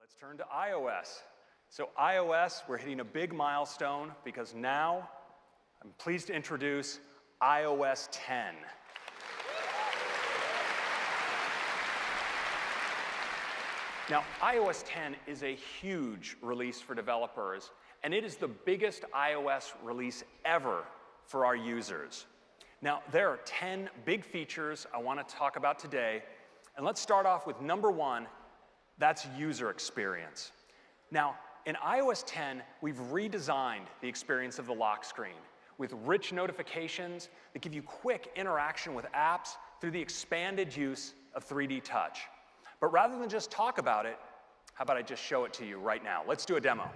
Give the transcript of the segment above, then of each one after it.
Let's turn to iOS. So iOS, we're hitting a big milestone because now I'm pleased to introduce iOS 10. Now, iOS 10 is a huge release for developers, and it is the biggest iOS release ever for our users. Now, there are 10 big features I want to talk about today, and let's start off with number one. That's user experience. Now, in iOS 10, we've redesigned the experience of the lock screen with rich notifications that give you quick interaction with apps through the expanded use of 3D Touch. But rather than just talk about it, how about I just show it to you right now? Let's do a demo.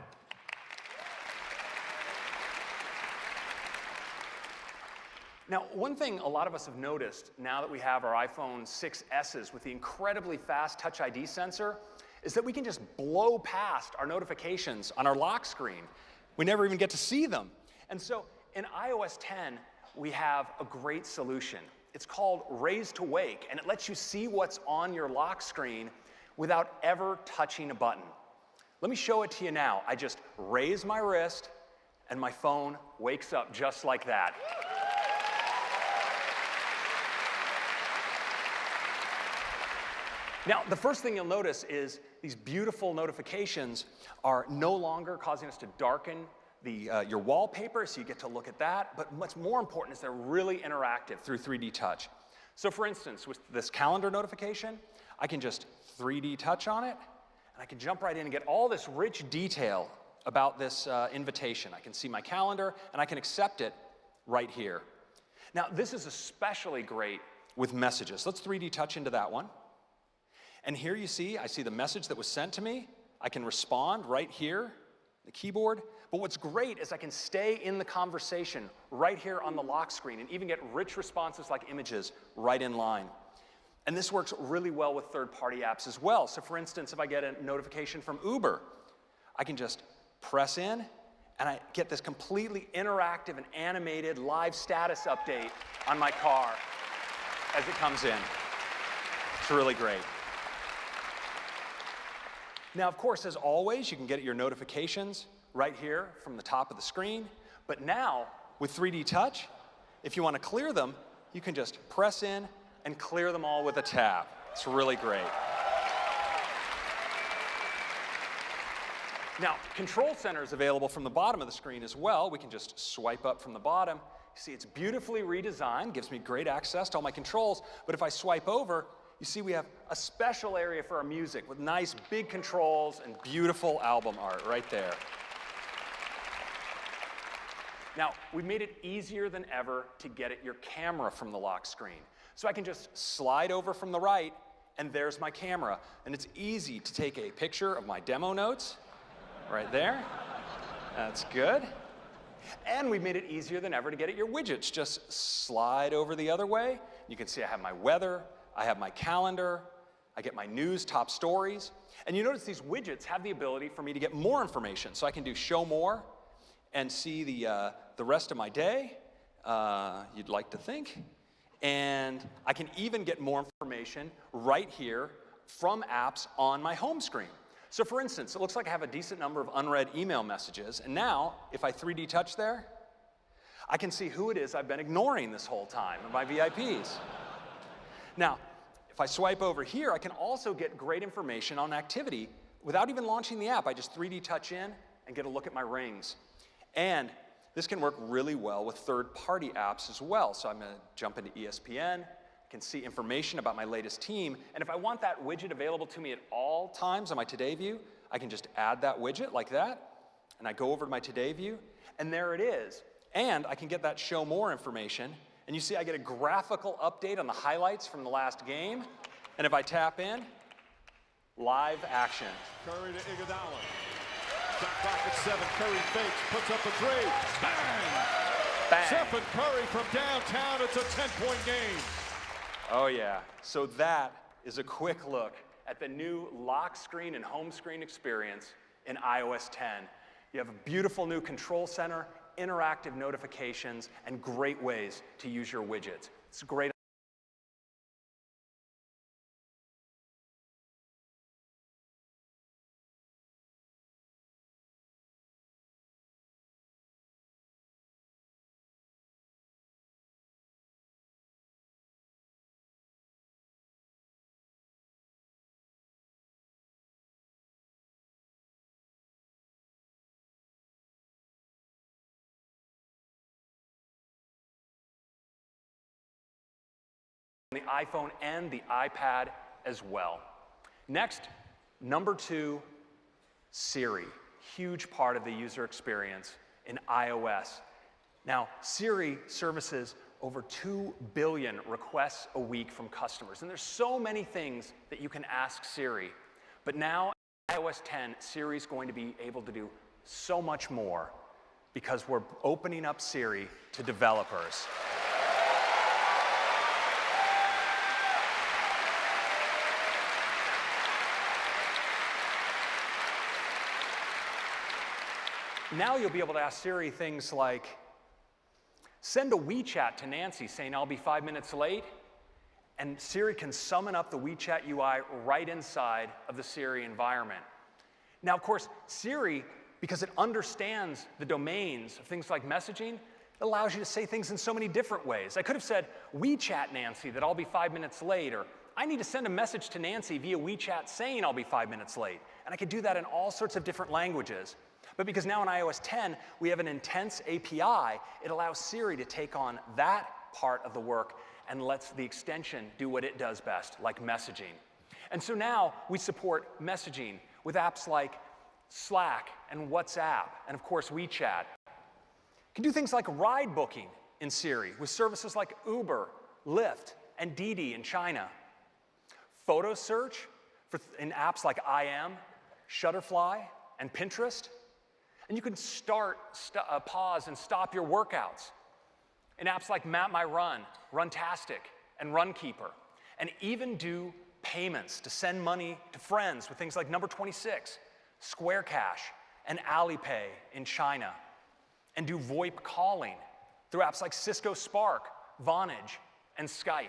Now, one thing a lot of us have noticed now that we have our iPhone 6S's with the incredibly fast Touch ID sensor is that we can just blow past our notifications on our lock screen. We never even get to see them. And so in iOS 10, we have a great solution. It's called Raise to Wake, and it lets you see what's on your lock screen without ever touching a button. Let me show it to you now. I just raise my wrist, and my phone wakes up just like that. Now, the first thing you'll notice is these beautiful notifications are no longer causing us to darken your wallpaper, so you get to look at that. But what's more important is they're really interactive through 3D Touch. So for instance, with this calendar notification, I can just 3D Touch on it, and I can jump right in and get all this rich detail about this invitation. I can see my calendar, and I can accept it right here. Now, this is especially great with messages. Let's 3D Touch into that one. And here I see the message that was sent to me. I can respond right here, the keyboard. But what's great is I can stay in the conversation right here on the lock screen and even get rich responses like images right in line. And this works really well with third-party apps as well. So for instance, if I get a notification from Uber, I can just press in, and I get this completely interactive and animated live status update on my car as it comes in. It's really great. Now, of course, as always, you can get your notifications right here from the top of the screen. But now, with 3D Touch, if you want to clear them, you can just press in and clear them all with a tap. It's really great. Now, Control Center is available from the bottom of the screen as well. We can just swipe up from the bottom. You see, it's beautifully redesigned, gives me great access to all my controls. But if I swipe over, you see we have a special area for our music with nice big controls and beautiful album art right there. Now, we've made it easier than ever to get at your camera from the lock screen. So I can just slide over from the right, and there's my camera. And it's easy to take a picture of my demo notes right there. That's good. And we've made it easier than ever to get at your widgets. Just slide over the other way. You can see I have my weather, I have my calendar, I get my news, top stories. And you notice these widgets have the ability for me to get more information. So I can do show more and see the rest of my day, you'd like to think. And I can even get more information right here from apps on my home screen. So for instance, it looks like I have a decent number of unread email messages. And now, if I 3D Touch there, I can see who it is I've been ignoring this whole time, my VIPs. Now, if I swipe over here, I can also get great information on activity without even launching the app. I just 3D Touch in and get a look at my rings. And this can work really well with third-party apps as well. So I'm going to jump into ESPN, can see information about my latest team. And if I want that widget available to me at all times on my Today view, I can just add that widget like that. And I go over to my Today view, and there it is. And I can get that show more information. And you see I get a graphical update on the highlights from the last game. And if I tap in, live action. Curry to Iguodala. Shot clock at 7. Curry fakes, puts up a three. Bang! Bang. Stephen Curry from downtown. It's a 10-point game. Oh, yeah. So that is a quick look at the new lock screen and home screen experience in iOS 10. You have a beautiful new control center, interactive notifications, and great ways to use your widgets. It's great. the iPhone and the iPad as well. Next, number 2, Siri. Huge part of the user experience in iOS. Now, Siri services over 2 billion requests a week from customers. And there's so many things that you can ask Siri. But now, in iOS 10, Siri is going to be able to do so much more because we're opening up Siri to developers. Now you'll be able to ask Siri things like, send a WeChat to Nancy saying I'll be 5 minutes late, and Siri can summon up the WeChat UI right inside of the Siri environment. Now, of course, Siri, because it understands the domains of things like messaging, it allows you to say things in so many different ways. I could have said, WeChat Nancy that I'll be 5 minutes late, or I need to send a message to Nancy via WeChat saying I'll be 5 minutes late. And I could do that in all sorts of different languages. But because now in iOS 10, we have an intense API, it allows Siri to take on that part of the work and lets the extension do what it does best, like messaging. And so now we support messaging with apps like Slack and WhatsApp, and of course WeChat. You can do things like ride booking in Siri with services like Uber, Lyft, and Didi in China. Photo search in apps like IM, Shutterfly, and Pinterest. And you can pause and stop your workouts in apps like Map My Run, Runtastic, and Runkeeper. And even do payments to send money to friends with things like Number 26, Square Cash, and Alipay in China. And do VoIP calling through apps like Cisco Spark, Vonage, and Skype.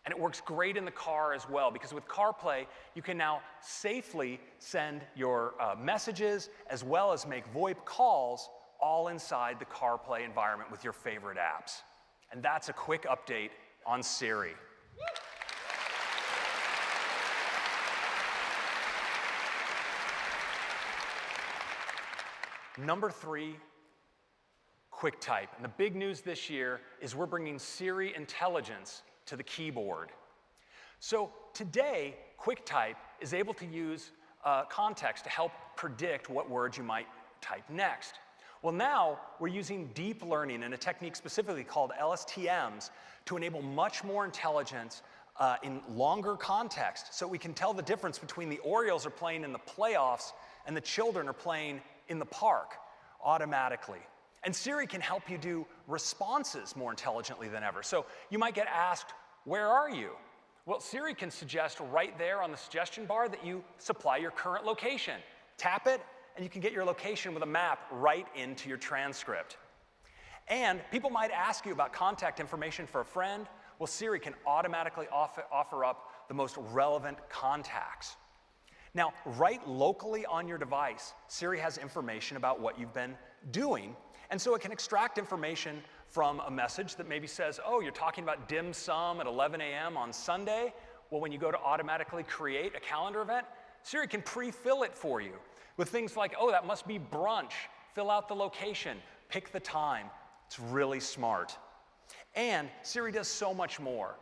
And it works great in the car as well, because with CarPlay, you can now safely send your messages as well as make VoIP calls all inside the CarPlay environment with your favorite apps. And that's a quick update on Siri. Number 3, QuickType. And the big news this year is we're bringing Siri intelligence to the keyboard. So today, QuickType is able to use context to help predict what words you might type next. Well, now we're using deep learning and a technique specifically called LSTMs to enable much more intelligence in longer context, so we can tell the difference between the Orioles are playing in the playoffs and the children are playing in the park automatically. And Siri can help you do responses more intelligently than ever. So you might get asked, where are you? Well, Siri can suggest right there on the suggestion bar that you supply your current location. Tap it, and you can get your location with a map right into your transcript. And people might ask you about contact information for a friend. Well, Siri can automatically offer up the most relevant contacts. Now, right locally on your device, Siri has information about what you've been doing. And so it can extract information from a message that maybe says, oh, you're talking about dim sum at 11 a.m. on Sunday. Well, when you go to automatically create a calendar event, Siri can pre-fill it for you with things like, oh, that must be brunch. Fill out the location, pick the time. It's really smart. And Siri does so much more.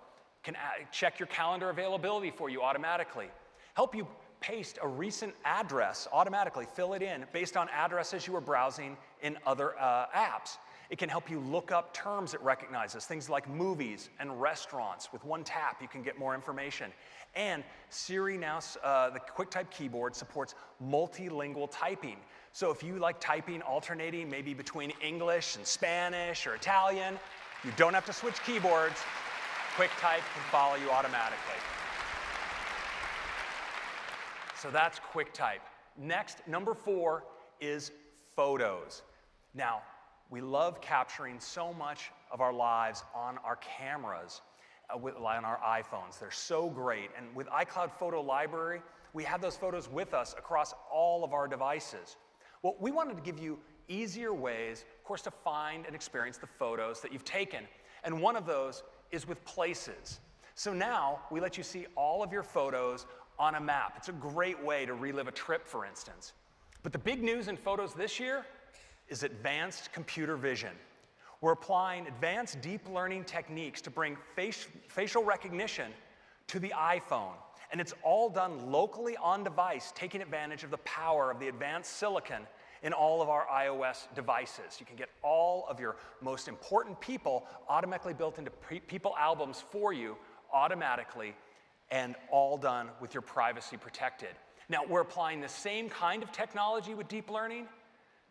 Can check your calendar availability for you automatically. Help you paste a recent address automatically, fill it in based on addresses you were browsing in other apps. It can help you look up terms it recognizes, things like movies and restaurants. With one tap, you can get more information. And Siri now, the QuickType keyboard supports multilingual typing. So if you like typing alternating maybe between English and Spanish or Italian, you don't have to switch keyboards. QuickType can follow you automatically. So that's QuickType. Next, number 4 is photos. Now, we love capturing so much of our lives on our cameras, on our iPhones. They're so great. And with iCloud Photo Library, we have those photos with us across all of our devices. Well, we wanted to give you easier ways, of course, to find and experience the photos that you've taken. And one of those is with Places. So now we let you see all of your photos on a map. It's a great way to relive a trip, for instance. But the big news in photos this year is advanced computer vision. We're applying advanced deep learning techniques to bring facial recognition to the iPhone. And it's all done locally on device, taking advantage of the power of the advanced silicon in all of our iOS devices. You can get all of your most important people automatically built into people albums for you automatically, and all done with your privacy protected. Now, we're applying the same kind of technology with deep learning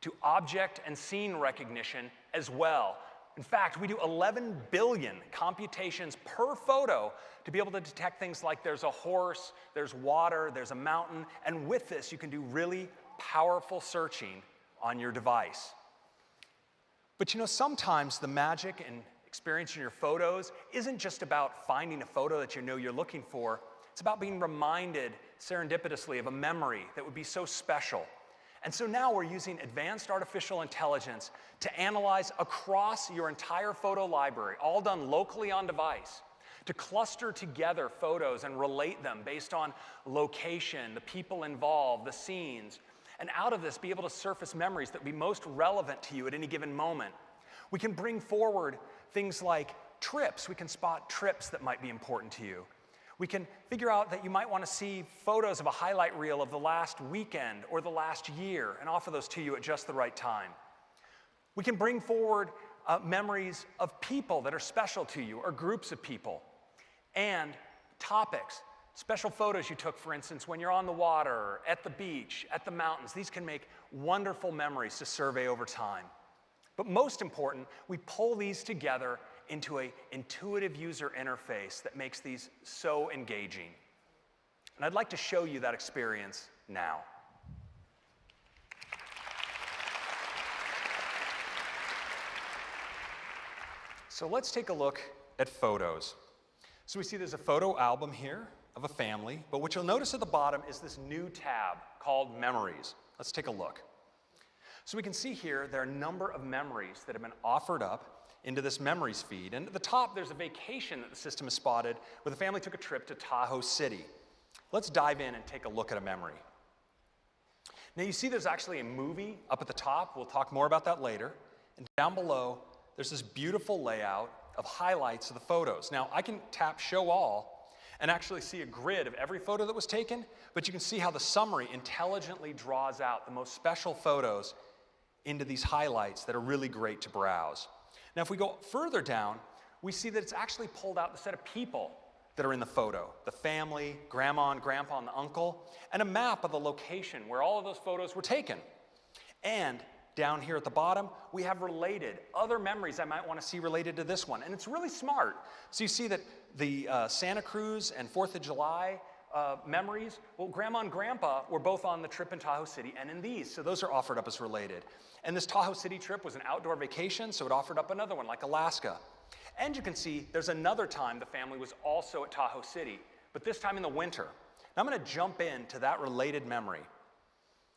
to object and scene recognition as well. In fact, we do 11 billion computations per photo to be able to detect things like there's a horse, there's water, there's a mountain, and with this you can do really powerful searching on your device. But you know, sometimes the magic and experience in your photos isn't just about finding a photo that you know you're looking for. It's about being reminded serendipitously of a memory that would be so special. And so now we're using advanced artificial intelligence to analyze across your entire photo library, all done locally on device, to cluster together photos and relate them based on location, the people involved, the scenes, and out of this be able to surface memories that would be most relevant to you at any given moment. We can bring forward things like trips. We can spot trips that might be important to you. We can figure out that you might want to see photos of a highlight reel of the last weekend or the last year and offer those to you at just the right time. We can bring forward memories of people that are special to you or groups of people, and topics, special photos you took, for instance, when you're on the water, at the beach, at the mountains. These can make wonderful memories to survey over time. But most important, we pull these together into an intuitive user interface that makes these so engaging. And I'd like to show you that experience now. So let's take a look at photos. So we see there's a photo album here of a family, but what you'll notice at the bottom is this new tab called Memories. Let's take a look. So we can see here there are a number of memories that have been offered up into this memories feed. And at the top, there's a vacation that the system has spotted where the family took a trip to Tahoe City. Let's dive in and take a look at a memory. Now you see there's actually a movie up at the top. We'll talk more about that later. And down below, there's this beautiful layout of highlights of the photos. Now I can tap Show All and actually see a grid of every photo that was taken, but you can see how the summary intelligently draws out the most special photos into these highlights that are really great to browse. Now, if we go further down, we see that it's actually pulled out the set of people that are in the photo, the family, grandma and grandpa and the uncle, and a map of the location where all of those photos were taken. And down here at the bottom, we have related other memories I might want to see related to this one. And it's really smart. So you see that the Santa Cruz and 4th of July memories, well, grandma and grandpa were both on the trip in Tahoe City and in these, so those are offered up as related. And this Tahoe City trip was an outdoor vacation, so it offered up another one like Alaska. And you can see there's another time the family was also at Tahoe City, but this time in the winter. Now I'm going to jump into that related memory.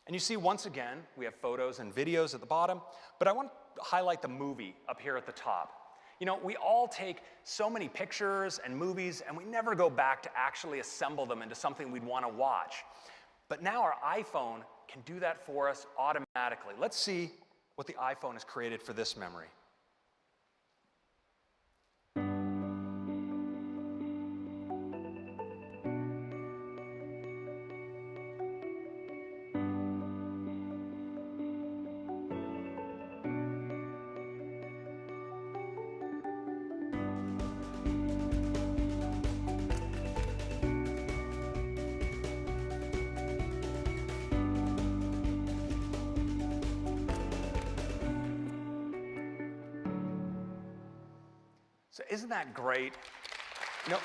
And you see once again, we have photos and videos at the bottom, but I want to highlight the movie up here at the top. You know, we all take so many pictures and movies, and we never go back to actually assemble them into something we'd want to watch. But now our iPhone can do that for us automatically. Let's see what the iPhone has created for this memory. So isn't that great? You know,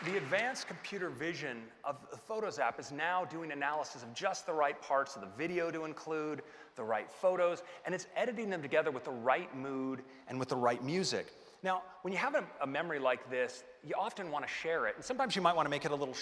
the advanced computer vision of the Photos app is now doing analysis of just the right parts of the video to include, the right photos, and it's editing them together with the right mood and with the right music. Now, when you have a memory like this, you often want to share it, and sometimes you might want to make it a little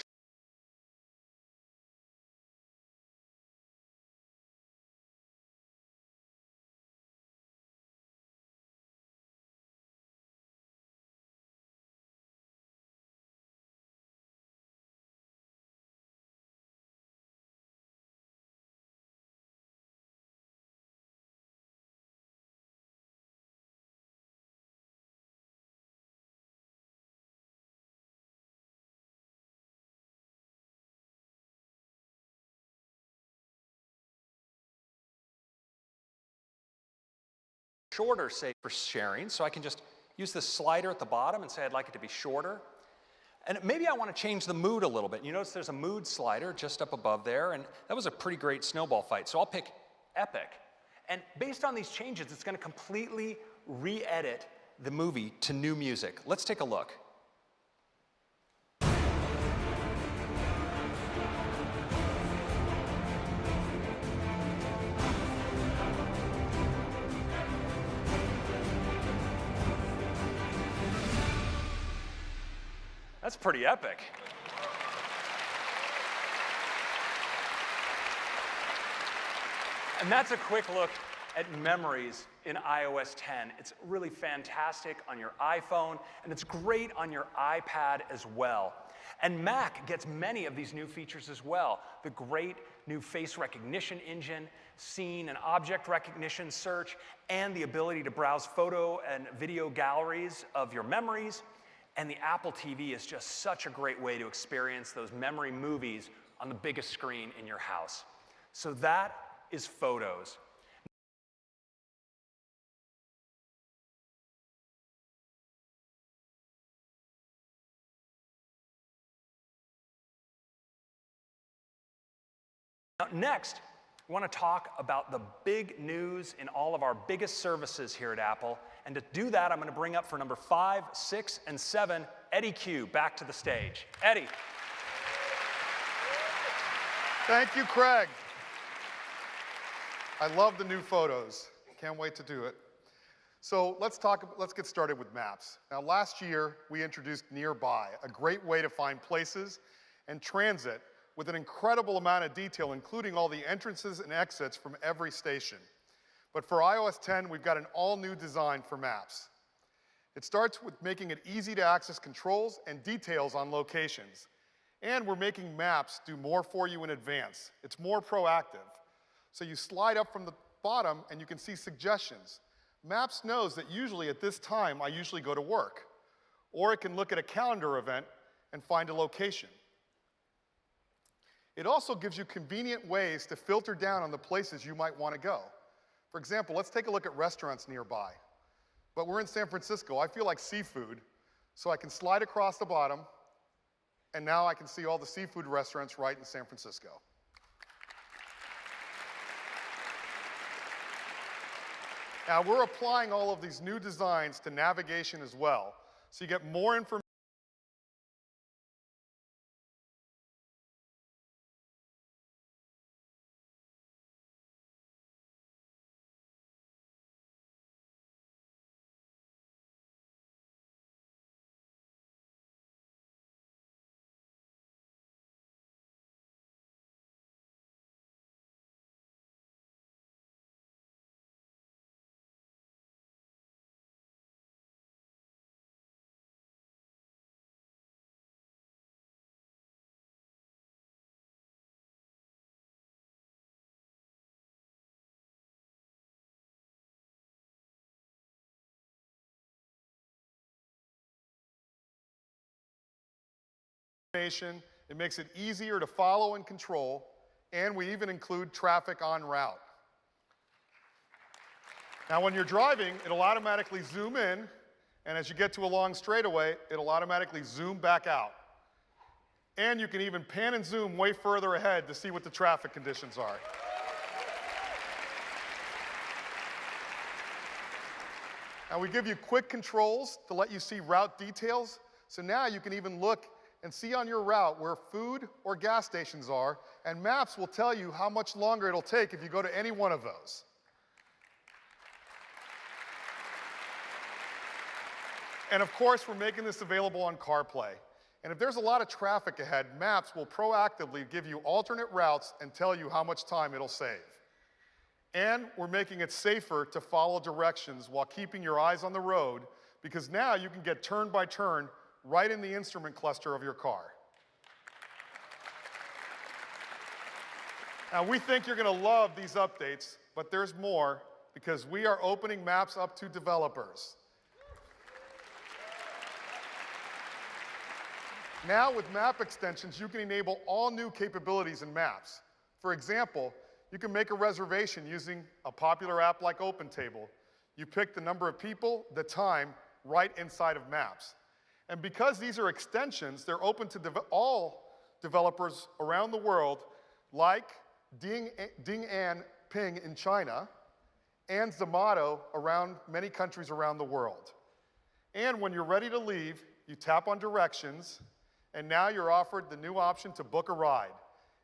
shorter, say, for sharing, so I can just use this slider at the bottom and say I'd like it to be shorter. And maybe I want to change the mood a little bit. You notice there's a mood slider just up above there, and that was a pretty great snowball fight, so I'll pick epic. And based on these changes, it's going to completely re-edit the movie to new music. Let's take a look. That's pretty epic. And that's a quick look at memories in iOS 10. It's really fantastic on your iPhone, and it's great on your iPad as well. And Mac gets many of these new features as well. The great new face recognition engine, scene and object recognition search, and the ability to browse photo and video galleries of your memories. And the Apple TV is just such a great way to experience those memory movies on the biggest screen in your house. So that is Photos. Now, next, we want to talk about the big news in all of our biggest services here at Apple. And to do that, I'm going to bring up for number 5, 6, and 7, Eddie Q back to the stage. Eddie. Thank you, Craig. I love the new Photos. Can't wait to do it. So let's get started with Maps. Now, last year, we introduced Nearby, a great way to find places and transit with an incredible amount of detail, including all the entrances and exits from every station. But for iOS 10, we've got an all-new design for Maps. It starts with making it easy to access controls and details on locations. And we're making Maps do more for you in advance. It's more proactive. So you slide up from the bottom and you can see suggestions. Maps knows that usually at this time, I usually go to work. Or it can look at a calendar event and find a location. It also gives you convenient ways to filter down on the places you might want to go. For example, let's take a look at restaurants nearby. But we're in San Francisco. I feel like seafood, so I can slide across the bottom, and now I can see all the seafood restaurants right in San Francisco. Now, we're applying all of these new designs to navigation as well, so you get more information. It makes it easier to follow and control, and we even include traffic en route. Now, when you're driving, it'll automatically zoom in, and as you get to a long straightaway, it'll automatically zoom back out. And you can even pan and zoom way further ahead to see what the traffic conditions are. Now, we give you quick controls to let you see route details, so now you can even look and see on your route where food or gas stations are, and Maps will tell you how much longer it'll take if you go to any one of those. And of course, we're making this available on CarPlay. And if there's a lot of traffic ahead, Maps will proactively give you alternate routes and tell you how much time it'll save. And we're making it safer to follow directions while keeping your eyes on the road, because now you can get turn by turn right in the instrument cluster of your car. Now, we think you're going to love these updates, but there's more, because we are opening Maps up to developers. Now, with map extensions, you can enable all new capabilities in Maps. For example, you can make a reservation using a popular app like OpenTable. You pick the number of people, the time, right inside of Maps. And because these are extensions, they're open to all developers around the world, like Ding An Ping in China, and Zomato around many countries around the world. And when you're ready to leave, you tap on directions, and now you're offered the new option to book a ride.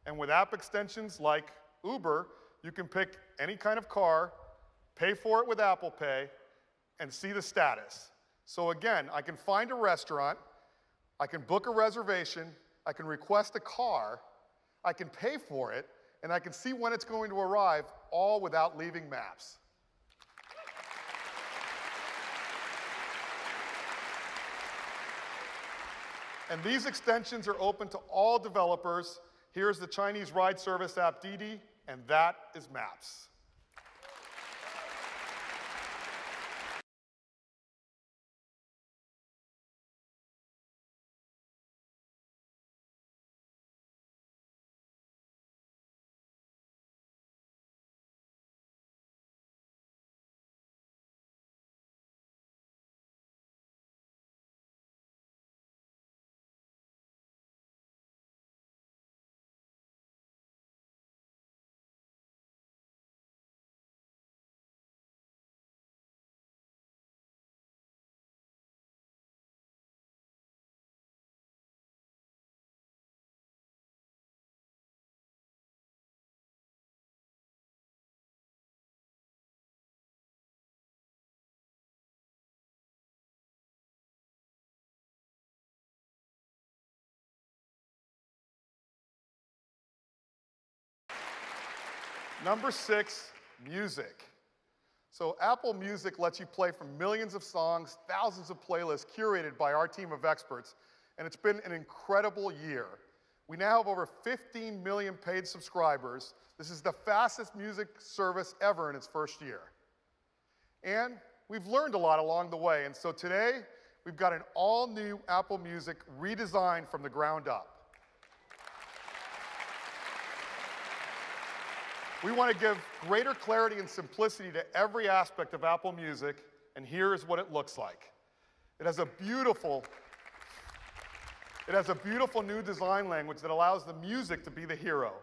And with app extensions like Uber, you can pick any kind of car, pay for it with Apple Pay, and see the status. So again, I can find a restaurant, I can book a reservation, I can request a car, I can pay for it, and I can see when it's going to arrive, all without leaving Maps. And these extensions are open to all developers. Here's the Chinese ride service app Didi, and that is Maps. Number 6, music. So Apple Music lets you play from millions of songs, thousands of playlists curated by our team of experts, and it's been an incredible year. We now have over 15 million paid subscribers. This is the fastest music service ever in its first year. And we've learned a lot along the way, and so today we've got an all-new Apple Music redesigned from the ground up. We want to give greater clarity and simplicity to every aspect of Apple Music, and here is what it looks like. It has a beautiful new design language that allows the music to be the hero.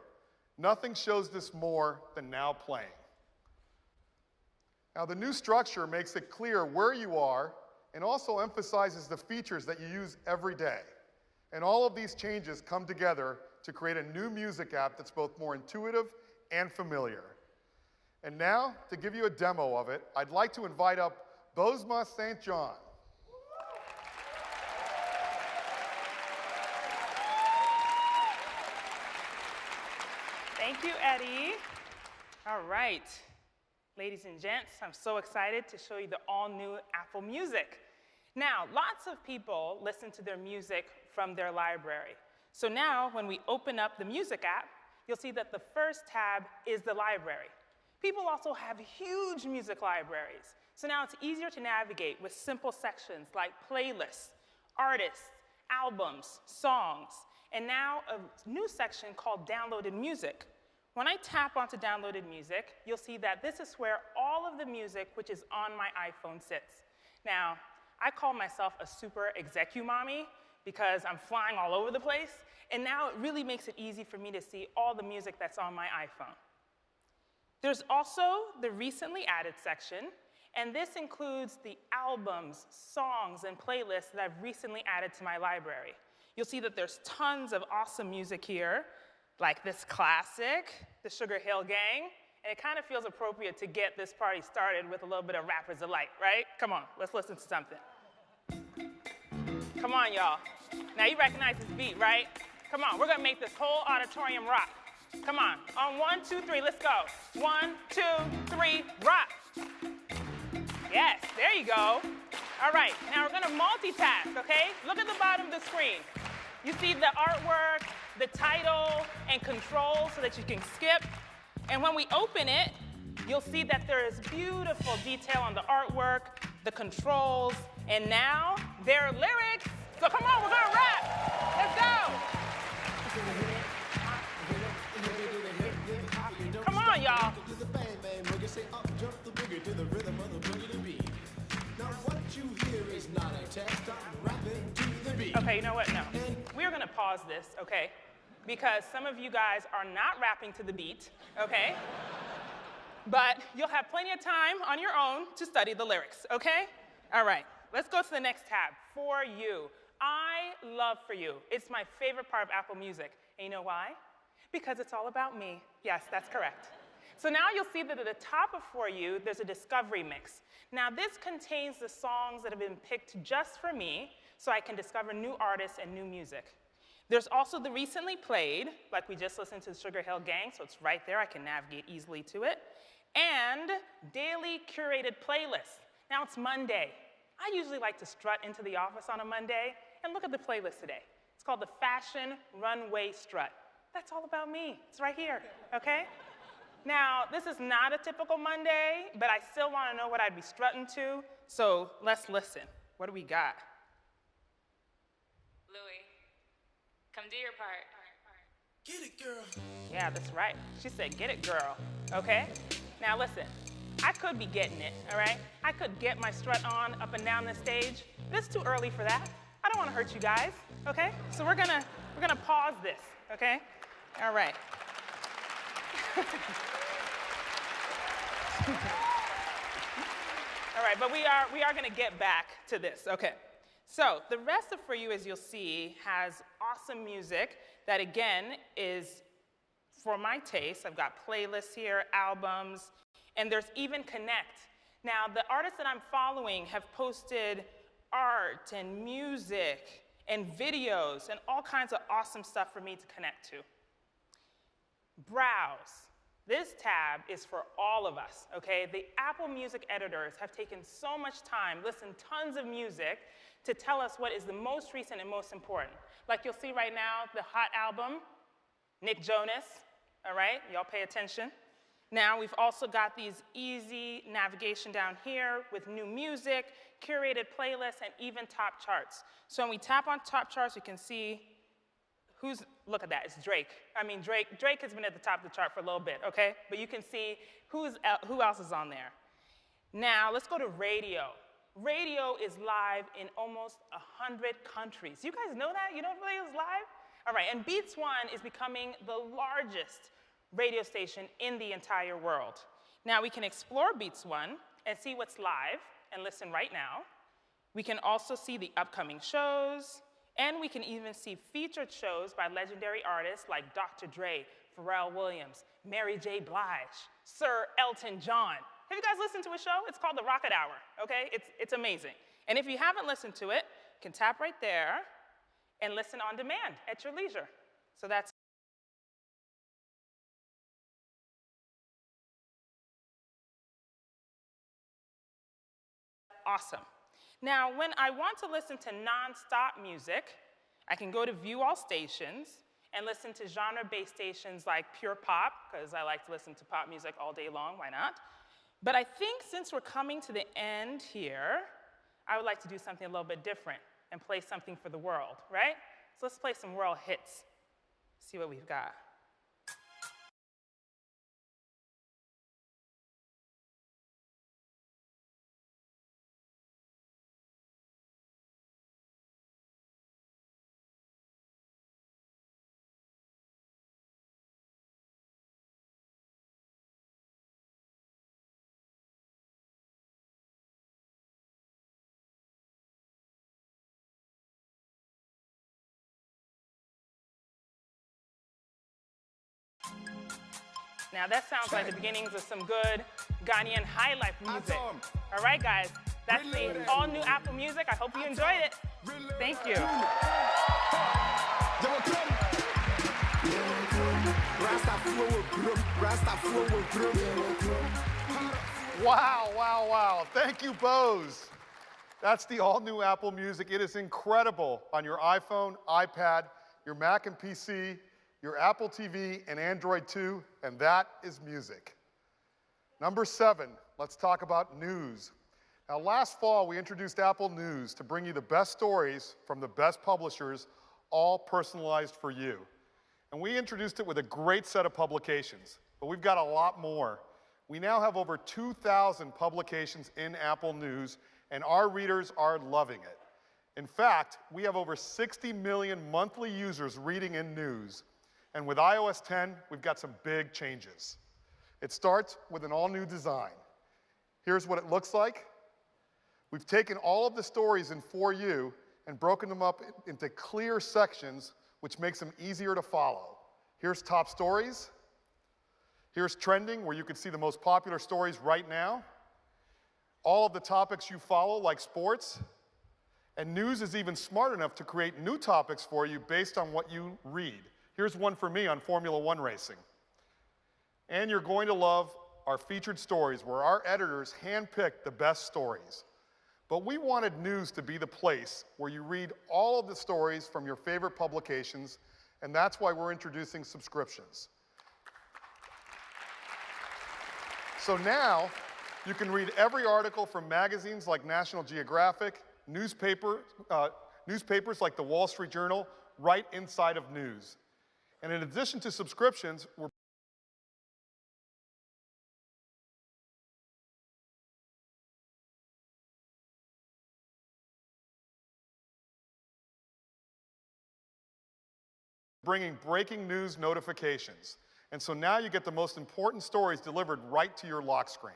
Nothing shows this more than Now Playing. Now, the new structure makes it clear where you are and also emphasizes the features that you use every day. And all of these changes come together to create a new music app that's both more intuitive and familiar. And now, to give you a demo of it, I'd like to invite up Bozma St. John. Thank you, Eddie. All right, ladies and gents, I'm so excited to show you the all-new Apple Music. Now, lots of people listen to their music from their library. So now, when we open up the Music app, you'll see that the first tab is the library. People also have huge music libraries. So now it's easier to navigate with simple sections like playlists, artists, albums, songs, and now a new section called downloaded music. When I tap onto downloaded music, you'll see that this is where all of the music which is on my iPhone sits. Now, I call myself a super execu-mommy because I'm flying all over the place, and now it really makes it easy for me to see all the music that's on my iPhone. There's also the recently added section, and this includes the albums, songs, and playlists that I've recently added to my library. You'll see that there's tons of awesome music here, like this classic, the Sugar Hill Gang, and it kind of feels appropriate to get this party started with a little bit of Rapper's Delight, right? Come on, let's listen to something. Come on, y'all. Now you recognize this beat, right? Come on, we're gonna make this whole auditorium rock. Come on, on 1, 2, 3, let's go. 1, 2, 3, rock. Yes, there you go. All right, now we're gonna multitask, okay? Look at the bottom of the screen. You see the artwork, the title, and controls so that you can skip. And when we open it, you'll see that there is beautiful detail on the artwork, the controls, and now there are lyrics. So come on, we're gonna rap. Let's go. Come on, y'all. Okay, you know what? No. We're going to pause this, okay? Because some of you guys are not rapping to the beat, okay? But you'll have plenty of time on your own to study the lyrics, okay? All right, let's go to the next tab. For You. I love For You. It's my favorite part of Apple Music. And you know why? Because it's all about me. Yes, that's correct. So now you'll see that at the top of For You, there's a discovery mix. Now this contains the songs that have been picked just for me, so I can discover new artists and new music. There's also the recently played, like we just listened to the Sugar Hill Gang, so it's right there, I can navigate easily to it. And daily curated playlists. Now it's Monday. I usually like to strut into the office on a Monday, and look at the playlist today. It's called the Fashion Runway Strut. That's all about me, it's right here, okay? Now, this is not a typical Monday, but I still want to know what I'd be strutting to, so let's listen. What do we got? Louis, come do your part. Get it, girl. Yeah, that's right. She said, get it, girl, okay? Now listen, I could be getting it, all right? I could get my strut on up and down the stage, but it's too early for that. I don't want to hurt you guys, okay? So we're gonna pause this, okay? All right. All right, but we are gonna get back to this, okay? So the rest of For You, as you'll see, has awesome music that, again, is for my taste. I've got playlists here, albums, and there's even Connect. Now, the artists that I'm following have posted art and music and videos and all kinds of awesome stuff for me to connect to. Browse. This tab is for all of us, okay? The Apple Music editors have taken so much time, listened tons of music, to tell us what is the most recent and most important. Like you'll see right now, the hot album, Nick Jonas, all right? Y'all pay attention. Now we've also got these easy navigation down here with new music, curated playlists, and even top charts. So when we tap on top charts, we can see look at that, it's Drake. I mean, Drake has been at the top of the chart for a little bit, okay? But you can see who else is on there. Now, let's go to radio. Radio is live in almost 100 countries. You guys know that? You know radio is live? All right, and Beats One is becoming the largest radio station in the entire world. Now, we can explore Beats One and see what's live and listen right now. We can also see the upcoming shows, and we can even see featured shows by legendary artists like Dr. Dre, Pharrell Williams, Mary J. Blige, Sir Elton John. Have you guys listened to a show? It's called The Rocket Hour, okay? It's amazing. And if you haven't listened to it, you can tap right there and listen on demand at your leisure. So that's awesome. Now, when I want to listen to non-stop music, I can go to View All Stations and listen to genre-based stations like Pure Pop, because I like to listen to pop music all day long, why not? But I think since we're coming to the end here, I would like to do something a little bit different and play something for the world, right? So let's play some world hits, see what we've got. Now that sounds like the beginnings of some good Ghanaian high life music. All right, guys, that's the all new Apple Music. I hope you enjoyed it. Thank you. Wow, wow, wow. Thank you, Bose. That's the all-new Apple Music. It is incredible on your iPhone, iPad, your Mac and PC, your Apple TV, and Android 2, and that is music. Number 7, let's talk about news. Now, last fall, we introduced Apple News to bring you the best stories from the best publishers, all personalized for you. And we introduced it with a great set of publications, but we've got a lot more. We now have over 2,000 publications in Apple News, and our readers are loving it. In fact, we have over 60 million monthly users reading in news. And with iOS 10, we've got some big changes. It starts with an all-new design. Here's what it looks like. We've taken all of the stories in For You and broken them up into clear sections, which makes them easier to follow. Here's top stories. Here's trending, where you can see the most popular stories right now. All of the topics you follow, like sports. And news is even smart enough to create new topics for you based on what you read. Here's one for me on Formula One racing. And you're going to love our featured stories, where our editors handpicked the best stories. But we wanted news to be the place where you read all of the stories from your favorite publications, and that's why we're introducing subscriptions. So now, you can read every article from magazines like National Geographic, newspapers like the Wall Street Journal, right inside of news. And in addition to subscriptions, we're bringing breaking news notifications. And so now you get the most important stories delivered right to your lock screen.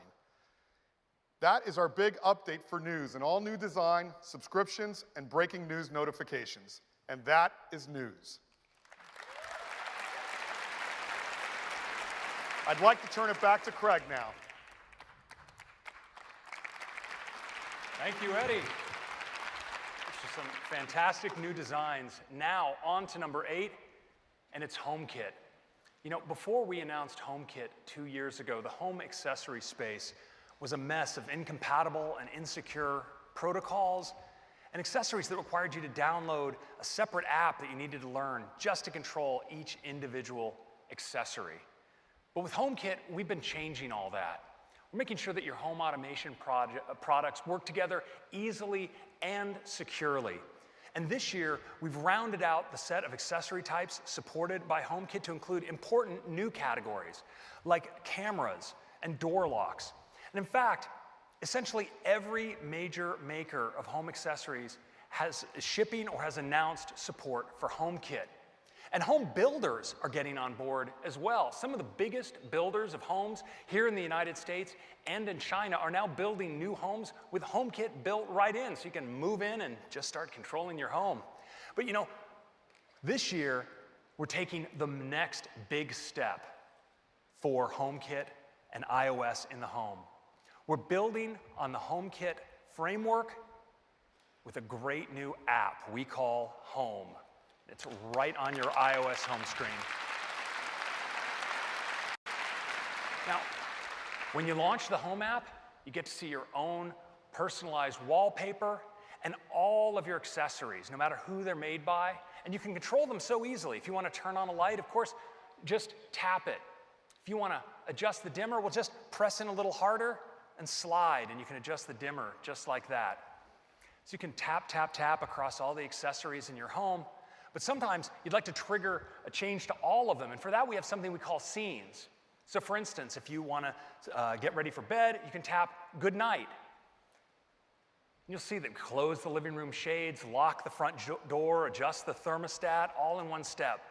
That is our big update for news, an all-new design, subscriptions, and breaking news notifications. And that is news. I'd like to turn it back to Craig now. Thank you, Eddie. These are some fantastic new designs. Now, on to number 8, and it's HomeKit. You know, before we announced HomeKit 2 years ago, the home accessory space was a mess of incompatible and insecure protocols and accessories that required you to download a separate app that you needed to learn just to control each individual accessory. But with HomeKit, we've been changing all that. We're making sure that your home automation products work together easily and securely. And this year, we've rounded out the set of accessory types supported by HomeKit to include important new categories like cameras and door locks. And in fact, essentially every major maker of home accessories has shipping or has announced support for HomeKit. And home builders are getting on board as well. Some of the biggest builders of homes here in the United States and in China are now building new homes with HomeKit built right in, so you can move in and just start controlling your home. But you know, this year, we're taking the next big step for HomeKit and iOS in the home. We're building on the HomeKit framework with a great new app we call Home. It's right on your iOS home screen. Now, when you launch the Home app, you get to see your own personalized wallpaper and all of your accessories, no matter who they're made by. And you can control them so easily. If you want to turn on a light, of course, just tap it. If you want to adjust the dimmer, well, just press in a little harder and slide, and you can adjust the dimmer just like that. So you can tap, tap, tap across all the accessories in your home. But sometimes you'd like to trigger a change to all of them, and for that we have something we call scenes. So for instance, if you want to get ready for bed, you can tap Good Night. You'll see that close the living room shades, lock the front door, adjust the thermostat, all in one step.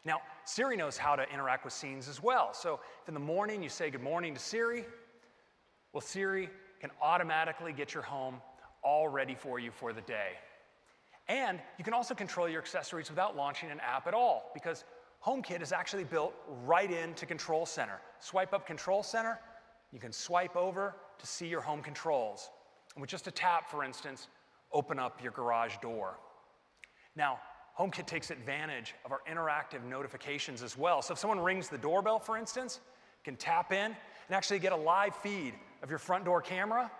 Now, Siri knows how to interact with scenes as well. So if in the morning you say good morning to Siri, well, Siri can automatically get your home all ready for you for the day. And you can also control your accessories without launching an app at all, because HomeKit is actually built right into Control Center. Swipe up Control Center, you can swipe over to see your home controls. And with just a tap, for instance, open up your garage door. Now, HomeKit takes advantage of our interactive notifications as well. So if someone rings the doorbell, for instance, you can tap in and actually get a live feed of your front door camera,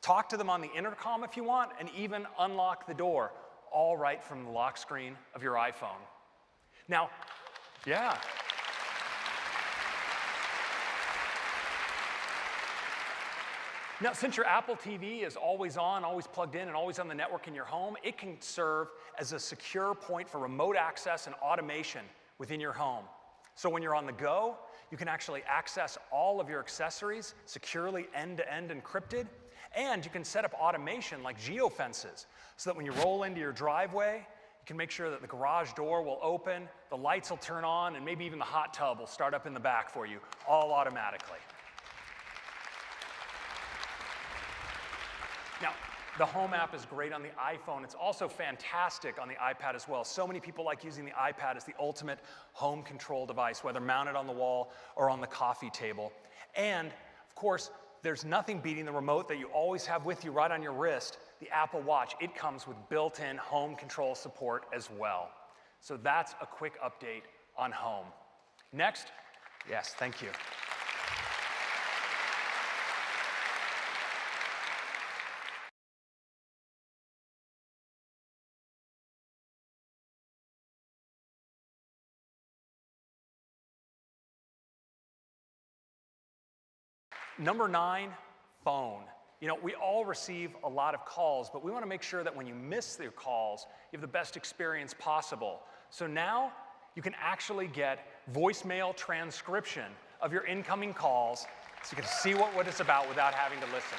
talk to them on the intercom if you want, and even unlock the door, all right from the lock screen of your iPhone. Now, yeah. Now, since your Apple TV is always on, always plugged in, and always on the network in your home, it can serve as a secure point for remote access and automation within your home. So when you're on the go, you can actually access all of your accessories securely end-to-end encrypted, And you can set up automation like geofences so that when you roll into your driveway, you can make sure that the garage door will open, the lights will turn on, and maybe even the hot tub will start up in the back for you, all automatically. Now, the Home app is great on the iPhone. It's also fantastic on the iPad as well. So many people like using the iPad as the ultimate home control device, whether mounted on the wall or on the coffee table. And, of course, there's nothing beating the remote that you always have with you right on your wrist, the Apple Watch. It comes with built-in home control support as well. So that's a quick update on Home. Next, yes, thank you. Number 9, phone. You know, we all receive a lot of calls, but we want to make sure that when you miss your calls, you have the best experience possible. So now you can actually get voicemail transcription of your incoming calls so you can see what it's about without having to listen.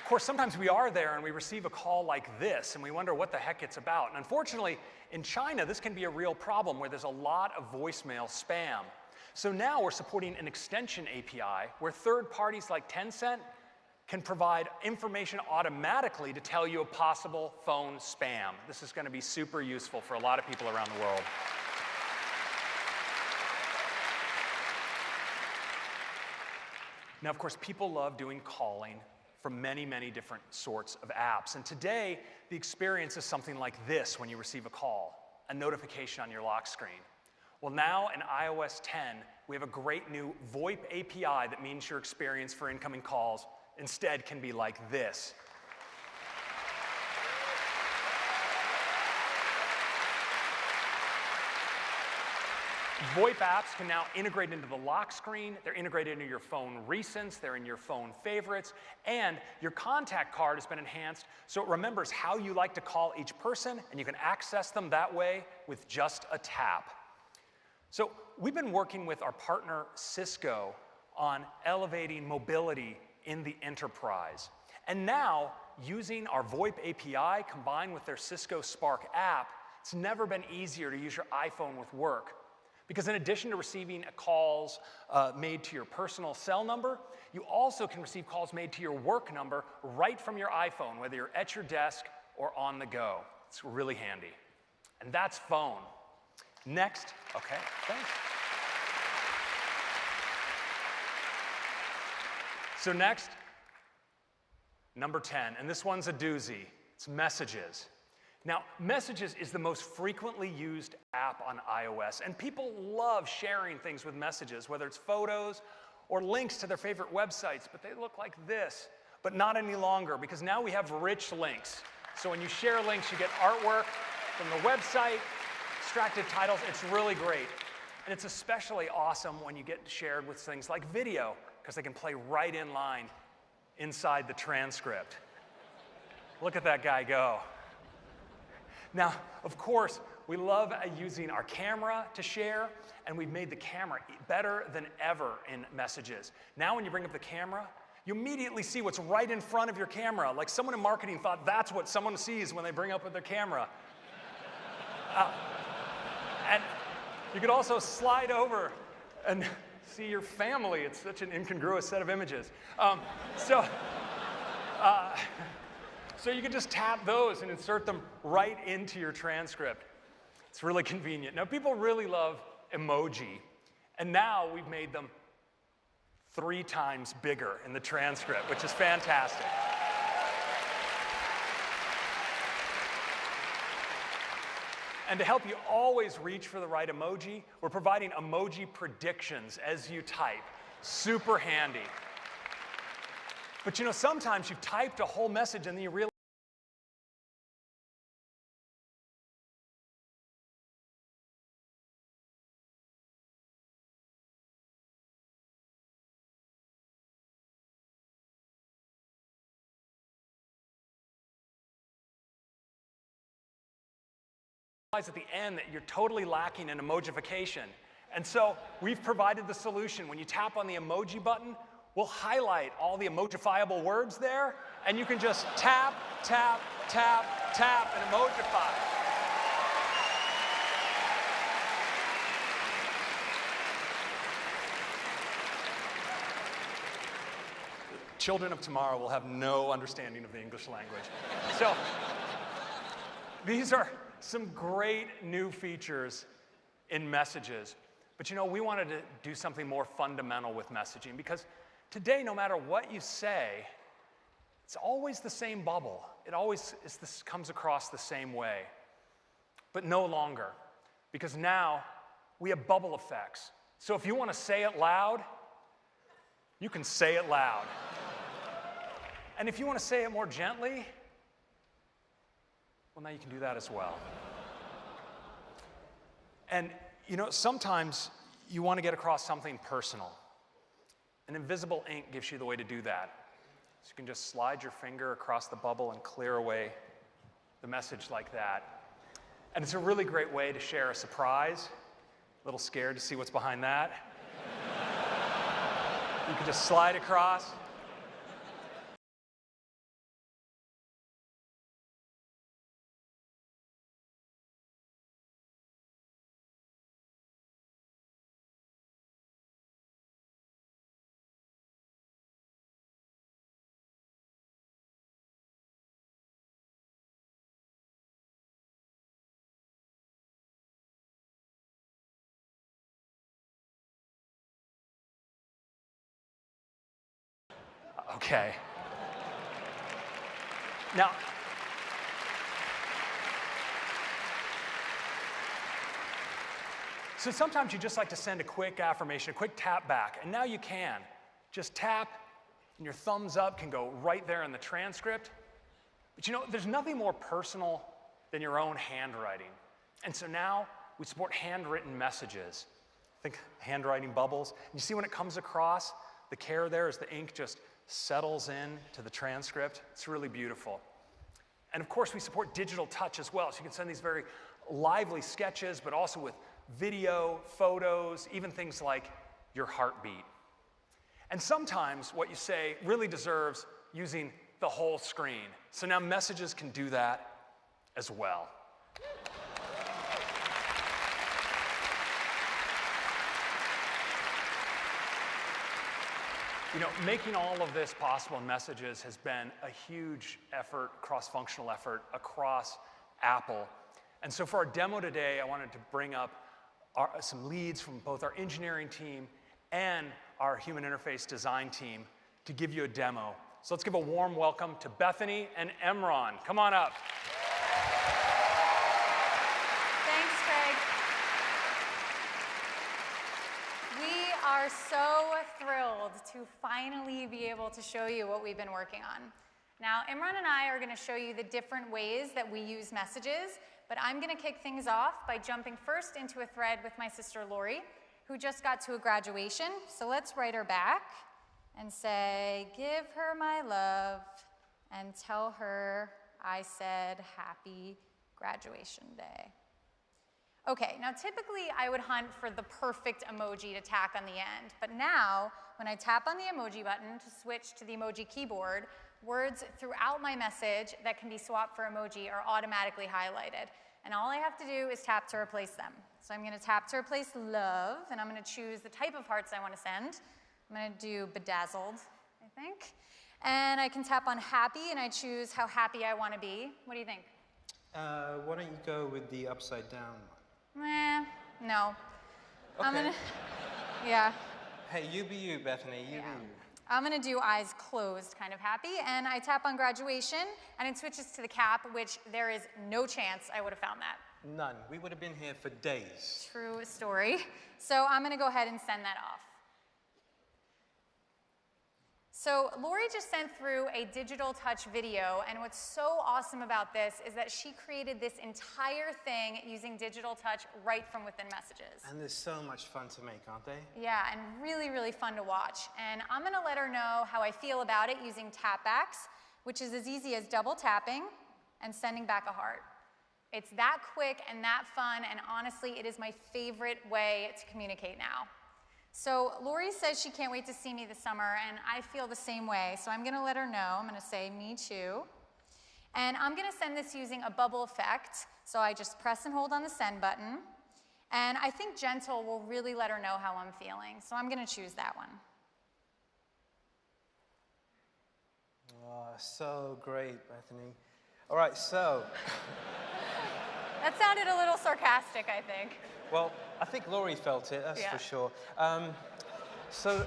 Of course, sometimes we are there and we receive a call like this and we wonder what the heck it's about. And unfortunately, in China, this can be a real problem where there's a lot of voicemail spam. So now we're supporting an extension API where third parties like Tencent can provide information automatically to tell you of possible phone spam. This is going to be super useful for a lot of people around the world. Now, of course, people love doing calling from many, many different sorts of apps. And today, the experience is something like this when you receive a call, a notification on your lock screen. Well, now in iOS 10, we have a great new VoIP API that means your experience for incoming calls instead can be like this. VoIP apps can now integrate into the lock screen, they're integrated into your phone recents, they're in your phone favorites, and your contact card has been enhanced so it remembers how you like to call each person, and you can access them that way with just a tap. So we've been working with our partner Cisco on elevating mobility in the enterprise. And now, using our VoIP API combined with their Cisco Spark app, it's never been easier to use your iPhone with work. Because in addition to receiving calls made to your personal cell number, you also can receive calls made to your work number right from your iPhone, whether you're at your desk or on the go. It's really handy. And that's phone. Next, okay, thanks. So next, number 10, and this one's a doozy. It's Messages. Now, Messages is the most frequently used app on iOS, and people love sharing things with Messages, whether it's photos or links to their favorite websites, but they look like this, but not any longer, because now we have rich links. So when you share links, you get artwork from the website, extracted titles. It's really great. And it's especially awesome when you get shared with things like video, because they can play right in line inside the transcript. Look at that guy go. Now, of course, we love using our camera to share, and we've made the camera better than ever in Messages. Now when you bring up the camera, you immediately see what's right in front of your camera. Like someone in marketing thought that's what someone sees when they bring up with their camera. And you could also slide over and see your family. It's such an incongruous set of images. So you can just tap those and insert them right into your transcript. It's really convenient. Now, people really love emoji, and now we've made them 3 times bigger in the transcript, which is fantastic. And to help you always reach for the right emoji, we're providing emoji predictions as you type. Super handy. But you know, sometimes you've typed a whole message and then you realize at the end that you're totally lacking in emojification. And so we've provided the solution. When you tap on the emoji button, we'll highlight all the emojifiable words there, and you can just tap, tap, tap, tap, and emojify. Children of tomorrow will have no understanding of the English language. So these are some great new features in messages. But you know, we wanted to do something more fundamental with messaging because today, no matter what you say, it's always the same bubble. It always comes across the same way. But no longer, because now we have bubble effects. So if you want to say it loud, you can say it loud. And if you want to say it more gently, well, now you can do that as well. And you know, sometimes you want to get across something personal. And invisible ink gives you the way to do that. So you can just slide your finger across the bubble and clear away the message like that. And it's a really great way to share a surprise. A little scared to see what's behind that. You can just slide across. Okay. Now, so sometimes you just like to send a quick affirmation, a quick tap back, and now you can. Just tap, and your thumbs up can go right there in the transcript. But you know, there's nothing more personal than your own handwriting. And so now we support handwritten messages. Think handwriting bubbles. And you see when it comes across, the care there is the ink just settles in to the transcript. It's really beautiful. And of course, we support digital touch as well. So you can send these very lively sketches, but also with video, photos, even things like your heartbeat. And sometimes what you say really deserves using the whole screen. So now messages can do that as well. You know, making all of this possible in messages has been a huge effort, cross-functional effort across Apple. And so for our demo today, I wanted to bring up some leads from both our engineering team and our human interface design team to give you a demo. So let's give a warm welcome to Bethany and Emron. Come on up. Thanks, Craig. We are so thrilled to finally be able to show you what we've been working on. Now, Imran and I are going to show you the different ways that we use messages, but I'm going to kick things off by jumping first into a thread with my sister Lori, who just got to a graduation. So let's write her back and say, give her my love and tell her I said happy graduation day. Okay, now typically I would hunt for the perfect emoji to tack on the end, but now when I tap on the emoji button to switch to the emoji keyboard, words throughout my message that can be swapped for emoji are automatically highlighted. And all I have to do is tap to replace them. So I'm going to tap to replace love, and I'm going to choose the type of hearts I want to send. I'm going to do bedazzled, I think. And I can tap on happy, and I choose how happy I want to be. What do you think? Why don't you go with the upside down one? No. Okay. I'm going to, yeah. Hey, you be you, Bethany, you be you. I'm going to do eyes closed, kind of happy, and I tap on graduation, and it switches to the cap, which there is no chance I would have found that. None. We would have been here for days. True story. So I'm going to go ahead and send that off. So Lori just sent through a digital touch video, and what's so awesome about this is that she created this entire thing using digital touch right from within messages. And they're so much fun to make, aren't they? Yeah, and really, really fun to watch. And I'm going to let her know how I feel about it using tapbacks, which is as easy as double tapping and sending back a heart. It's that quick and that fun, and honestly, it is my favorite way to communicate now. So Lori says she can't wait to see me this summer, and I feel the same way, so I'm gonna let her know. I'm gonna say, me too. And I'm gonna send this using a bubble effect, so I just press and hold on the send button, and I think gentle will really let her know how I'm feeling, so I'm gonna choose that one. Oh, so great, Bethany. All right, so. That sounded a little sarcastic, I think. Well, I think Laurie felt it, that's for sure. So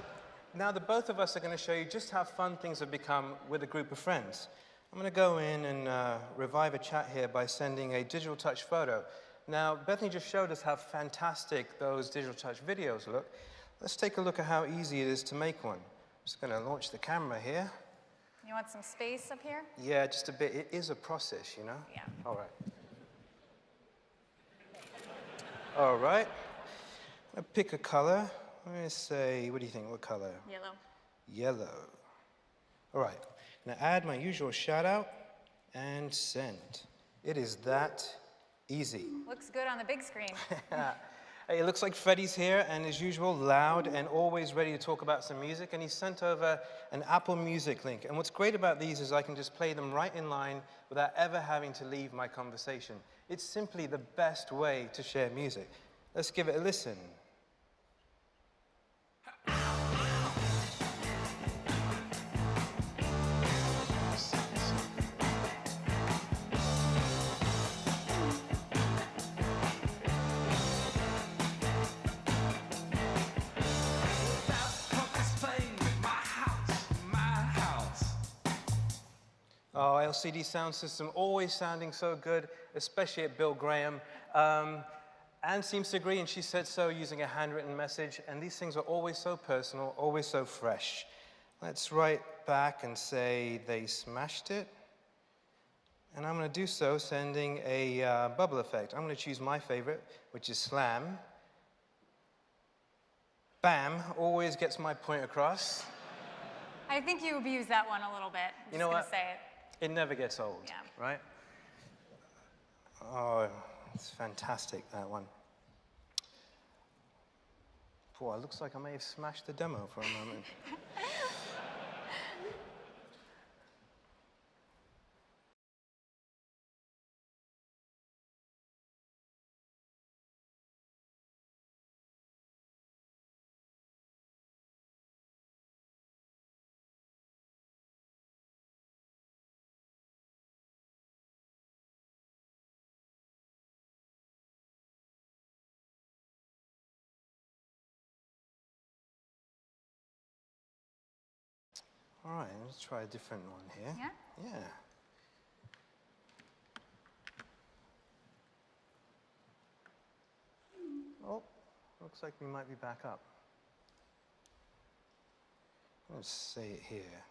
now the both of us are going to show you just how fun things have become with a group of friends. I'm going to go in and revive a chat here by sending a digital touch photo. Now, Bethany just showed us how fantastic those digital touch videos look. Let's take a look at how easy it is to make one. I'm just going to launch the camera here. You want some space up here? Yeah, just a bit. It is a process, you know? Yeah. All right. All right. I'll pick a color. Let me say, what do you think? What color? Yellow. Yellow. All right. Now add my usual shout out and send. It is that easy. Looks good on the big screen. Hey, it looks like Freddie's here, and as usual, loud and always ready to talk about some music, and he sent over an Apple Music link. And what's great about these is I can just play them right in line without ever having to leave my conversation. It's simply the best way to share music. Let's give it a listen. Oh, LCD sound system, always sounding so good, especially at Bill Graham. Anne seems to agree, and she said so using a handwritten message, and these things are always so personal, always so fresh. Let's write back and say they smashed it. And I'm going to do so sending a bubble effect. I'm going to choose my favorite, which is slam. Bam, always gets my point across. I think you abused that one a little bit. I'm You know just what? gonna say it. It never gets old, Yeah. right? Oh, it's fantastic, that one. Boy, it looks like I may have smashed the demo for a moment. All right, let's try a different one here. Yeah? Yeah. Oh, looks like we might be back up. Let's say it here.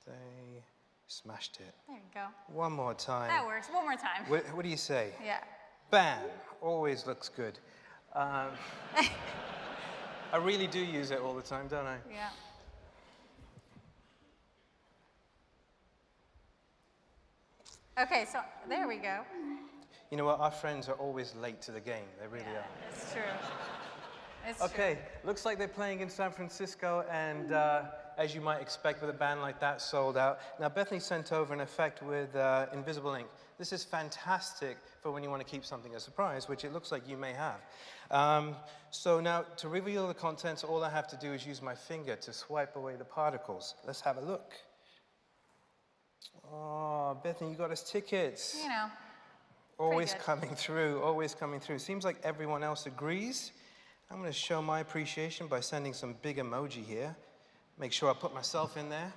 They smashed it. There you go. One more time. That works. One more time. What do you say? Yeah. Bam! Always looks good. I really do use it all the time, don't I? Yeah. Okay, so there we go. You know what? Our friends are always late to the game. They really are. It's true. It's Okay, looks like they're playing in San Francisco, and as you might expect with a band like that, sold out. Now, Bethany sent over an effect with invisible ink. This is fantastic for when you want to keep something a surprise, which it looks like you may have. So now, to reveal the contents, all I have to do is use my finger to swipe away the particles. Let's have a look. Oh, Bethany, you got us tickets. You know. Always good. coming through, always coming through. Seems like everyone else agrees. I'm going to show my appreciation by sending some big emoji here. Make sure I put myself in there.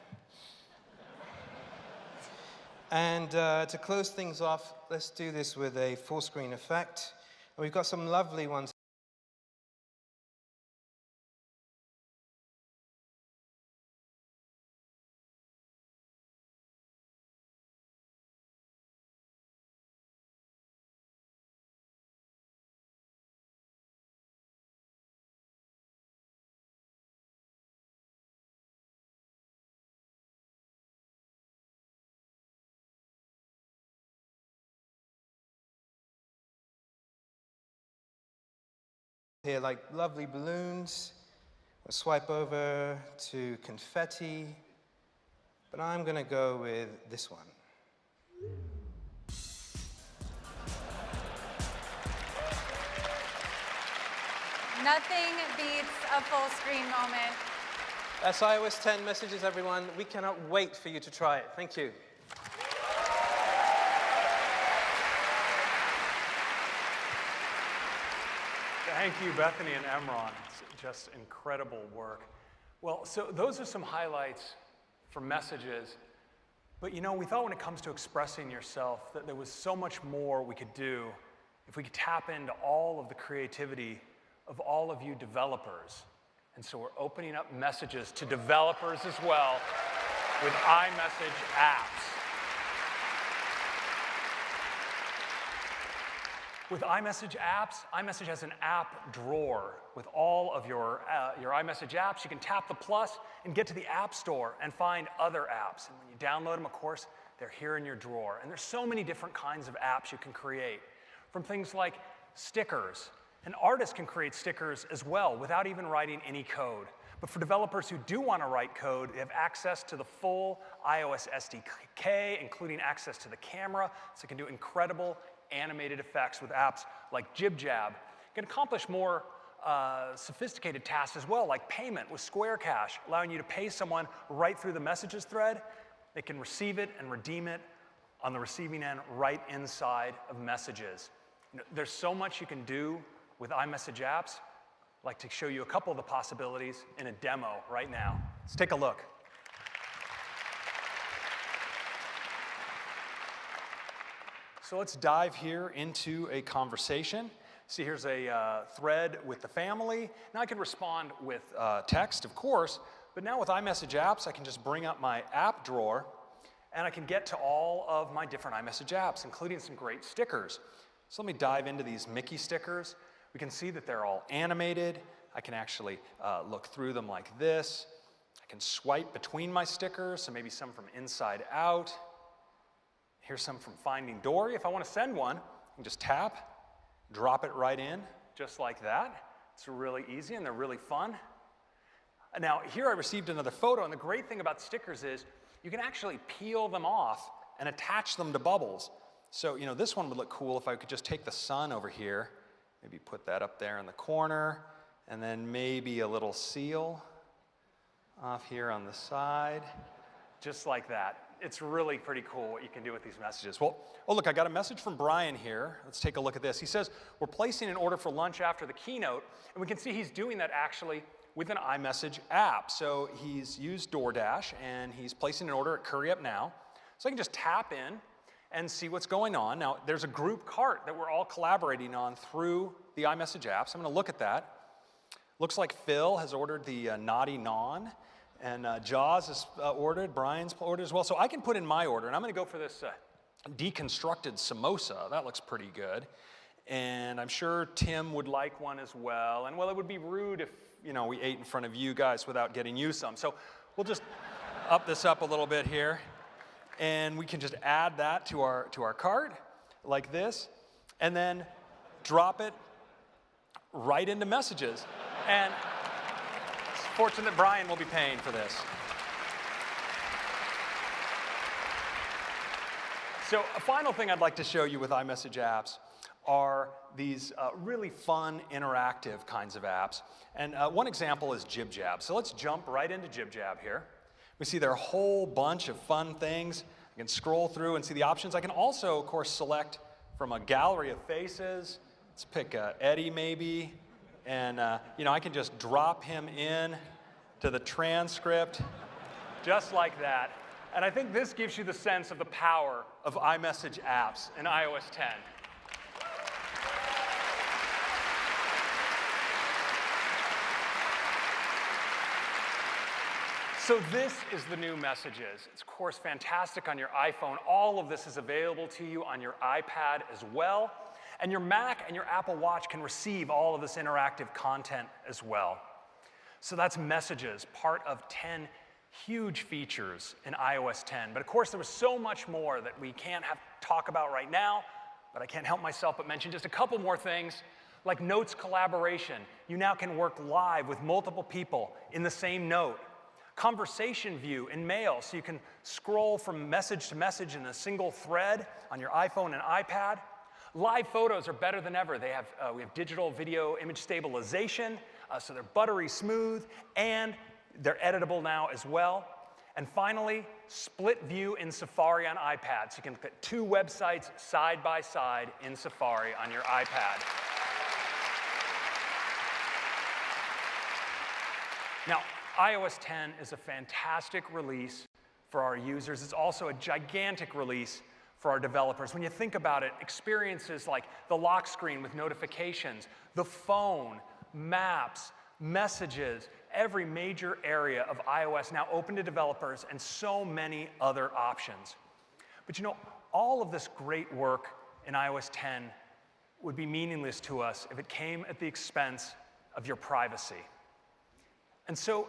And to close things off, let's do this with a full screen effect. And we've got some lovely ones. Here, like lovely balloons. We'll swipe over to confetti. But I'm going to go with this one. Nothing beats a full screen moment. That's iOS 10 messages, everyone. We cannot wait for you to try it. Thank you. Thank you, Bethany and Emron. It's just incredible work. Well, so those are some highlights for messages. But you know, we thought when it comes to expressing yourself that there was so much more we could do if we could tap into all of the creativity of all of you developers. And so we're opening up messages to developers as well with iMessage apps. With iMessage apps, iMessage has an app drawer with all of your iMessage apps. You can tap the plus and get to the App Store and find other apps. And when you download them, of course, they're here in your drawer. And there's so many different kinds of apps you can create, from things like stickers. And artists can create stickers as well without even writing any code. But for developers who do want to write code, they have access to the full iOS SDK, including access to the camera, so you can do incredible animated effects with apps like JibJab. You can accomplish more sophisticated tasks as well, like payment with Square Cash, allowing you to pay someone right through the messages thread. They can receive it and redeem it on the receiving end right inside of messages. You know, there's so much you can do with iMessage apps. I'd like to show you a couple of the possibilities in a demo right now. Let's take a look. So let's dive here into a conversation. See, here's a thread with the family. Now I can respond with text, of course, but now with iMessage apps, I can just bring up my app drawer and I can get to all of my different iMessage apps, including some great stickers. So let me dive into these Mickey stickers. We can see that they're all animated. I can actually look through them like this. I can swipe between my stickers, so maybe some from inside out. Here's some from Finding Dory. If I want to send one, I can just tap, drop it right in, just like that. It's really easy and they're really fun. Now, here I received another photo, and the great thing about stickers is you can actually peel them off and attach them to bubbles. So, you know, this one would look cool if I could just take the sun over here, maybe put that up there in the corner, and then maybe a little seal off here on the side, just like that. It's really pretty cool what you can do with these messages. Well, oh look, I got a message from Brian here. Let's take a look at this. He says, we're placing an order for lunch after the keynote, and we can see he's doing that actually with an iMessage app. So he's used DoorDash, and he's placing an order at Curry Up Now. So I can just tap in and see what's going on. Now, there's a group cart that we're all collaborating on through the iMessage app, so I'm gonna look at that. Looks like Phil has ordered the Naughty Naan, and Jaws has ordered, Brian's ordered as well. So I can put in my order, and I'm gonna go for this deconstructed samosa. That looks pretty good. And I'm sure Tim would like one as well. And well, it would be rude if, you know, we ate in front of you guys without getting you some. So we'll just up this up a little bit here. And we can just add that to our cart like this, and then drop it right into messages. And it's fortunate that Brian will be paying for this. So a final thing I'd like to show you with iMessage apps are these really fun, interactive kinds of apps. And one example is JibJab. So let's jump right into JibJab here. We see there are a whole bunch of fun things. I can scroll through and see the options. I can also, of course, select from a gallery of faces. Let's pick Eddie maybe. And you know, I can just drop him in to the transcript, just like that. And I think this gives you the sense of the power of iMessage apps in iOS 10. So this is the new Messages. It's of course fantastic on your iPhone. All of this is available to you on your iPad as well. And your Mac and your Apple Watch can receive all of this interactive content as well. So that's Messages, part of 10 huge features in iOS 10. But of course, there was so much more that we can't talk about right now, but I can't help myself but mention just a couple more things. Like notes collaboration, you now can work live with multiple people in the same note. Conversation view in Mail, so you can scroll from message to message in a single thread on your iPhone and iPad. Live photos are better than ever. We have digital video image stabilization, so they're buttery smooth, and they're editable now as well. And finally, split view in Safari on iPad, so you can look at two websites side by side in Safari on your iPad. Now, iOS 10 is a fantastic release for our users. It's also a gigantic release for our developers. When you think about it, experiences like the lock screen with notifications, the phone, maps, messages, every major area of iOS now open to developers, and so many other options. But you know, all of this great work in iOS 10 would be meaningless to us if it came at the expense of your privacy. And so,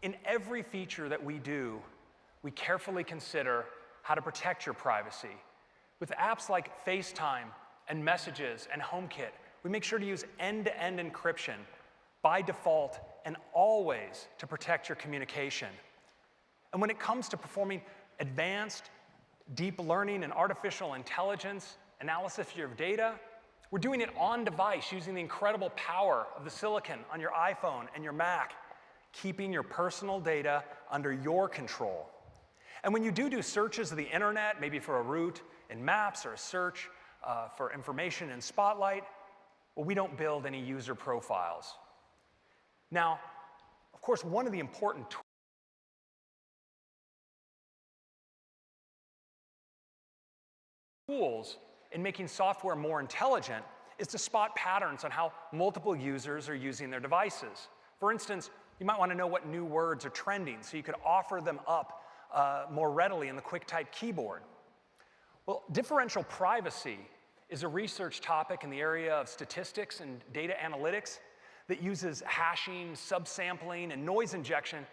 in every feature that we do, we carefully consider how to protect your privacy. With apps like FaceTime and Messages and HomeKit, we make sure to use end-to-end encryption by default and always to protect your communication. And when it comes to performing advanced deep learning and artificial intelligence analysis of your data, we're doing it on device using the incredible power of the silicon on your iPhone and your Mac, keeping your personal data under your control. And when you do searches of the internet, maybe for a route in Maps or a search for information in Spotlight, well, we don't build any user profiles. Now, of course, one of the important tools in making software more intelligent is to spot patterns on how multiple users are using their devices. For instance, you might want to know what new words are trending, so you could offer them up more readily in the QuickType keyboard. Well, differential privacy is a research topic in the area of statistics and data analytics that uses hashing, subsampling, and noise injection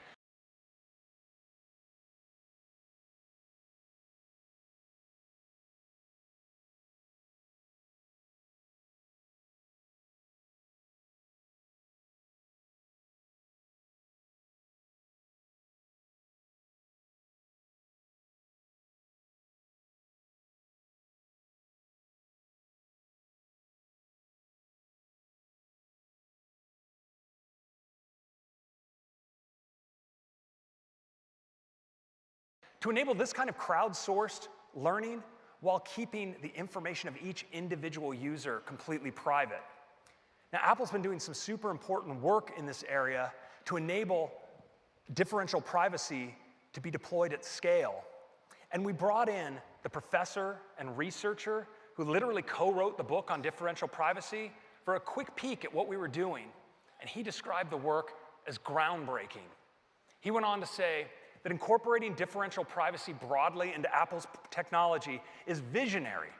to enable this kind of crowdsourced learning while keeping the information of each individual user completely private. Now, Apple's been doing some super important work in this area to enable differential privacy to be deployed at scale. And we brought in the professor and researcher who literally co-wrote the book on differential privacy for a quick peek at what we were doing. And he described the work as groundbreaking. He went on to say that incorporating differential privacy broadly into Apple's technology is visionary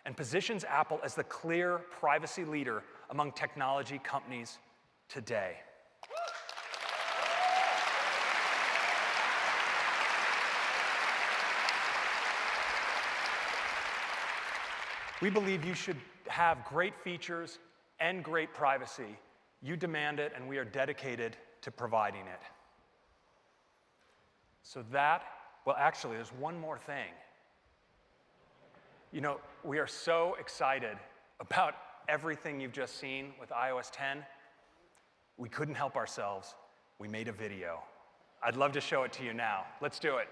and positions Apple as the clear privacy leader among technology companies today. We believe you should have great features and great privacy. You demand it, and we are dedicated to providing it. So well, actually, there's one more thing. You know, we are so excited about everything you've just seen with iOS 10. We couldn't help ourselves. We made a video. I'd love to show it to you now. Let's do it.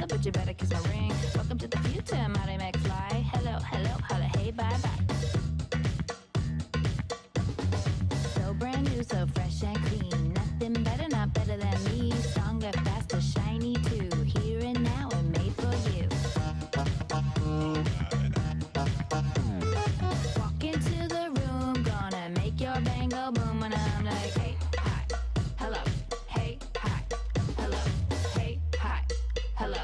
But you better kiss my ring. Welcome to the future, Mighty McFly. Hello, hello, holla, hey, bye, bye. So brand new, so fresh and clean. Nothing better, not better than me. Stronger, faster, shiny too. Here and now and made for you. Walk into the room, gonna make your bang go boom. And I'm like, hey, hi, hello, hey, hi, hello, hey, hi, hello.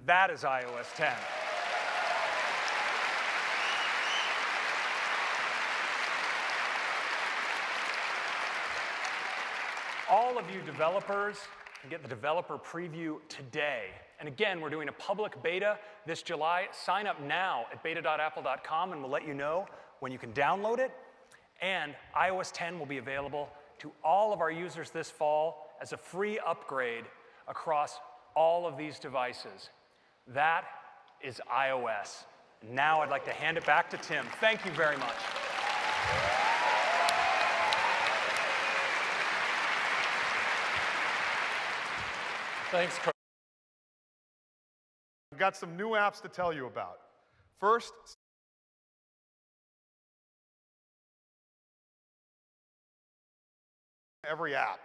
that is iOS 10. All of you developers can get the developer preview today. And again, we're doing a public beta this July. Sign up now at beta.apple.com and we'll let you know when you can download it. And iOS 10 will be available to all of our users this fall as a free upgrade across all of these devices. That is iOS. Now I'd like to hand it back to Tim. Thank you very much. Thanks, Carl. I've got some new apps to tell you about. First, every app.